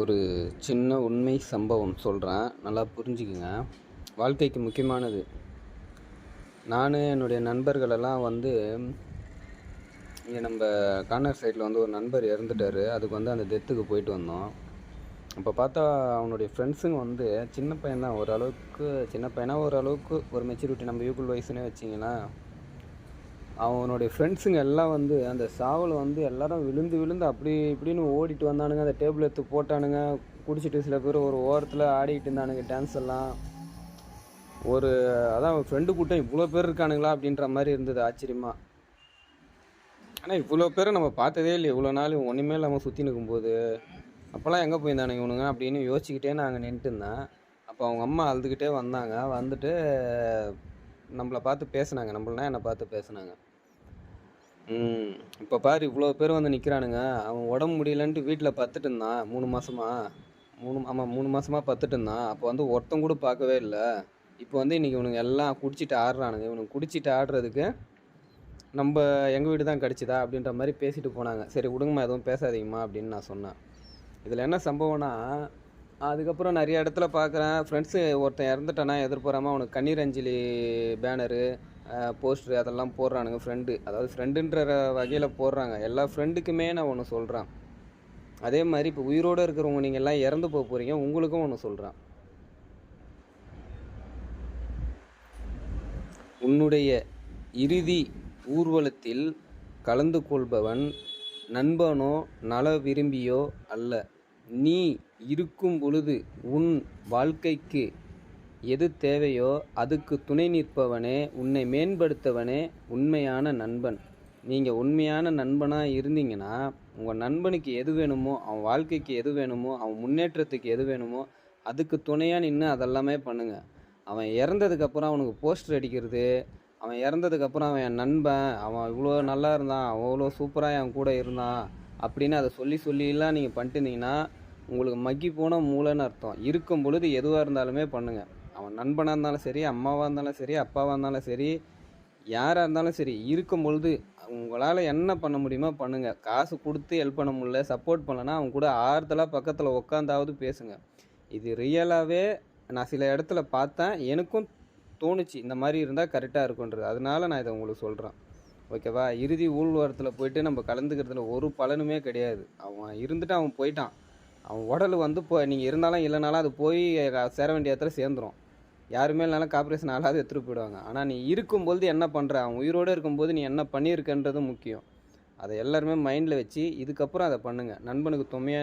ஒரு சின்ன உண்மை சம்பவம் சொல்கிறேன், நல்லா புரிஞ்சுக்குங்க. வாழ்க்கைக்கு முக்கியமானது. நான் என்னுடைய நண்பர்களெல்லாம் இங்கே நம்ம கார்னர் சைடில் ஒரு நண்பர் இறந்துட்டார். அதுக்கு அந்த டெத்துக்கு போயிட்டு வந்தோம். அப்போ பார்த்தா அவனுடைய ஃப்ரெண்ட்ஸுங்க சின்ன பையன் தான், ஓரளவுக்கு சின்ன பையனாக ஓரளவுக்கு ஒரு மெச்சூரிட்டி நம்ம யூக்குள் வயசுன்னே வச்சிங்களேன். அவனுடைய ஃப்ரெண்ட்ஸுங்க எல்லாம் அந்த சாவில் எல்லோரும் விழுந்து அப்படி இப்படின்னு ஓடிட்டு வந்தானுங்க. அந்த டேபிள் எடுத்து போட்டானுங்க. குடிச்சிட்டு சில பேர் ஒரு ஓரத்தில் ஆடிக்கிட்டு இருந்தானுங்க டான்ஸ் எல்லாம். அதான் ஃப்ரெண்டு கூட்டம் இவ்வளோ பேர் இருக்கானுங்களா அப்படின்ற மாதிரி இருந்தது ஆச்சரியமாக. ஆனால் இவ்வளோ பேரை நம்ம பார்த்ததே இல்லை இவ்வளோ நாள், ஒன்றுமே இல்லாமல் சுற்றி நிற்கும்போது. அப்போல்லாம் எங்கே போயிருந்தானுங்க இவனுங்க அப்படின்னு யோசிச்சுக்கிட்டே நாங்கள் நின்றுட்டு இருந்தேன். அப்போ அவங்க அம்மா அழுதுகிட்டே வந்தாங்க. வந்துட்டு நம்மளை பார்த்து பேசுனாங்க, என்னை பார்த்து பேசுனாங்க. இப்போ பாரு இவ்வளோ பேர் நிற்கிறானுங்க. அவன் உடம்பு முடியலன்ட்டு வீட்டில் பத்துட்டு இருந்தான் 3 மாதமா. 3 மாதமாக பத்துட்டு இருந்தான். அப்போ ஒருத்தன் கூட பார்க்கவே இல்லை. இப்போ இன்றைக்கி இவனுங்க எல்லாம் குடிச்சிட்டு ஆடுறானுங்க. இவனுக்கு குடிச்சிட்டு ஆடுறதுக்கு நம்ம எங்கள் வீடு தான் கிடச்சிதா அப்படின்ற மாதிரி பேசிட்டு போனாங்க. சரி விடுங்கம்மா, எதுவும் பேசாதீங்கம்மா அப்படின்னு நான் சொன்னேன். இதில் என்ன சம்பவம்னா, அதுக்கப்புறம் நிறைய இடத்துல பார்க்குறேன், ஃப்ரெண்ட்ஸு ஒருத்தன் இறந்துட்டானா எதிர்பாராமல் அவனுக்கு கண்ணீர் அஞ்சலி பேனரு, போஸ்டரு அதெல்லாம் போடுறானுங்க. அதாவது ஃப்ரெண்டுன்ற வகையில் போடுறாங்க. எல்லா ஃப்ரெண்டுக்குமே நான் ஒன்று சொல்கிறேன். அதே மாதிரி இப்போ உயிரோடு இருக்கிறவங்க நீங்கள் எல்லாம் இறந்து போக போகிறீங்க, உங்களுக்கும் ஒன்று சொல்கிறேன். உன்னுடைய இறுதி ஊர்வலத்தில் கலந்து கொள்பவன் நண்பனோ நல விரும்பியோ அல்ல. நீ இருக்கும் பொழுது உன் வாழ்க்கைக்கு எது தேவையோ அதுக்கு துணை நிற்பவனே, உன்னை மேம்படுத்தவனே உண்மையான நண்பன். நீங்கள் உண்மையான நண்பனாக இருந்தீங்கன்னா உங்கள் நண்பனுக்கு எது வேணுமோ, அவன் வாழ்க்கைக்கு எது வேணுமோ, அவன் முன்னேற்றத்துக்கு எது வேணுமோ அதுக்கு துணையாக நின்று அதெல்லாமே பண்ணுங்கள். அவன் இறந்ததுக்கப்புறம் அவனுக்கு போஸ்டர் அடிக்கிறது, அவன் இறந்ததுக்கப்புறம் அவன் என் நண்பன், அவன் இவ்வளோ நல்லா இருந்தான், அவன் இவ்வளோ சூப்பராக என் கூட இருந்தான் அப்படின்னு அதை சொல்லிலாம் நீங்கள் பண்ணிட்டு இருந்தீங்கன்னா உங்களுக்கு மக்கி போன மூளைன்னு அர்த்தம். இருக்கும் பொழுது எதுவாக இருந்தாலுமே பண்ணுங்கள். அவன் நண்பனாக இருந்தாலும் சரி, அம்மாவாக இருந்தாலும் சரி, அப்பாவாக இருந்தாலும் சரி, யாராக இருந்தாலும் சரி, இருக்கும் பொழுது உங்களால் என்ன பண்ண முடியுமோ பண்ணுங்கள். காசு கொடுத்து ஹெல்ப் பண்ண முடியல, சப்போர்ட் பண்ணலன்னா அவங்க கூட ஆறுதலாக பக்கத்தில் உட்காந்தாவது பேசுங்க. இது ரியலாகவே நான் சில இடத்துல பார்த்தேன், எனக்கும் தோணுச்சு இந்த மாதிரி இருந்தால் கரெக்டாக இருக்குன்றது. அதனால நான் இதை உங்களுக்கு சொல்கிறேன், ஓகேவா? இறுதி ஊர்வலத்தில் போயிட்டு நம்ம கலந்துக்கிறதுல ஒரு பலனுமே கிடையாது. அவன் இருந்துட்டு அவன் போயிட்டான். அவன் உடல் நீங்கள் இருந்தாலும் இல்லைனாலும் அது போய் சேர வேண்டிய இடத்துல சேர்ந்துடும். யாருமே இல்லைனாலும் கார்பரேஷன் ஆளாவது எடுத்துகிட்டு போயிடுவாங்க. ஆனால் நீ இருக்கும்போது என்ன பண்ணுற, அவன் உயிரோடு இருக்கும்போது நீ என்ன பண்ணியிருக்கன்றது முக்கியம். அதை எல்லாருமே மைண்டில் வச்சு இதுக்கப்புறம் அதை பண்ணுங்கள். நண்பனுக்கு துணை